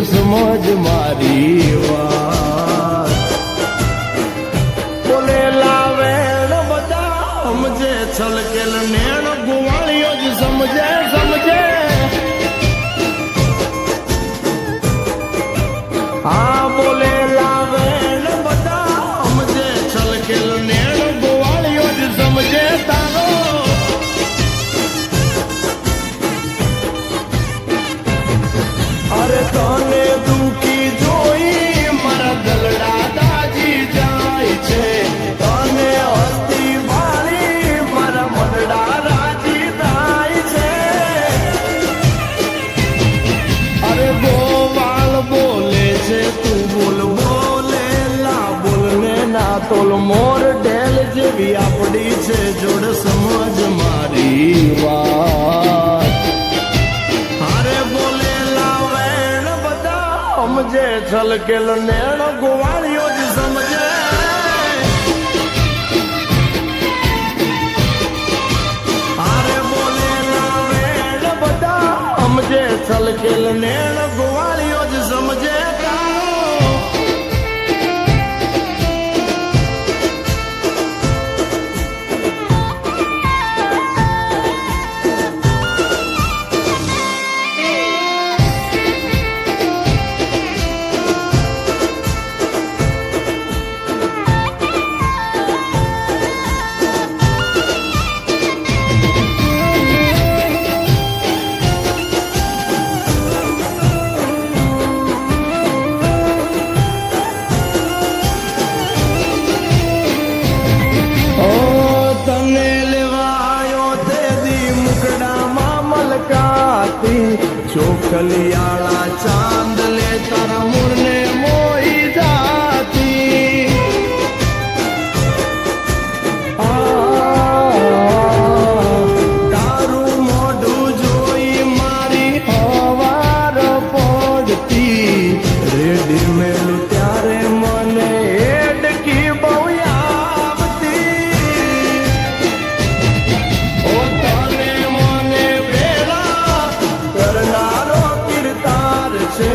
સમજ મારી વાત બોલે લાવેણ બધા સમજે છલકેલ નેણ ગોવાળીઓ જ સમજે સમજે હા બોલે લાવેણ બધા સમજે છલકેલ નેણ ગોવાળીઓ જ સમજે તારો અરે તને દુખી જોઈ મારા દલડા દાજી જાય છે તને હસ્તી વાળી મારા મનડા રાજી થાય છે અરે ગોવાળ બોલે છે તું બોલ બોલે લા બોલને ના તોલ મોર ઢેલ જેવી આપડી છે જોડ સમજ મારી વાત અરે બોલે સમજે છલકેલ નેણ ગોવાળીઓ જ સમજે આરે બોલે લાવેણ બધા સમજે છલકેલ નેણ ગોવાળીઓ જ સમજે ચોખલિયાળા ચાંદ લે તારા મૂળને મોઈ જાતી તારું મોઢું જોઈ મારી હવાર પડતી રેડીમેડ ત્યારે મને એડકી બહુ આવતી ઓ તને મને વેળા કરનારો કિરદાર છે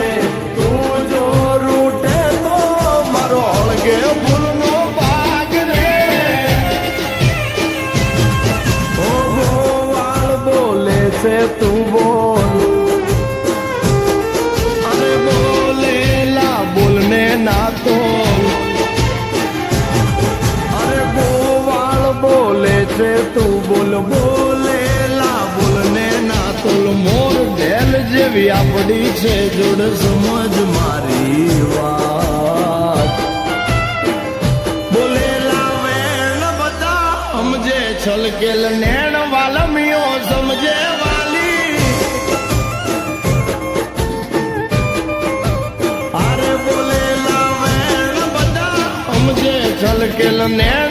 તું જો રૂટે તો મારો અળગે ભૂલનો ભાગ રે ઓ ગોવાળ બોલે છે તું બોલ અરે બોલેલા બોલને ના તોલ અરે ગોવાળ બોલે છે તું બોલ બોલેલા બોલને ના તોલ મોર ઢેલ જેવી આપડી છે જોડ સમજ મારી વાત બોલે લાવેણ બધા સમજે છલકેલ નેણ વાલમીઓ સમજે વાલી અરે બોલે લાવેણ બધા સમજે છલકેલ નેણ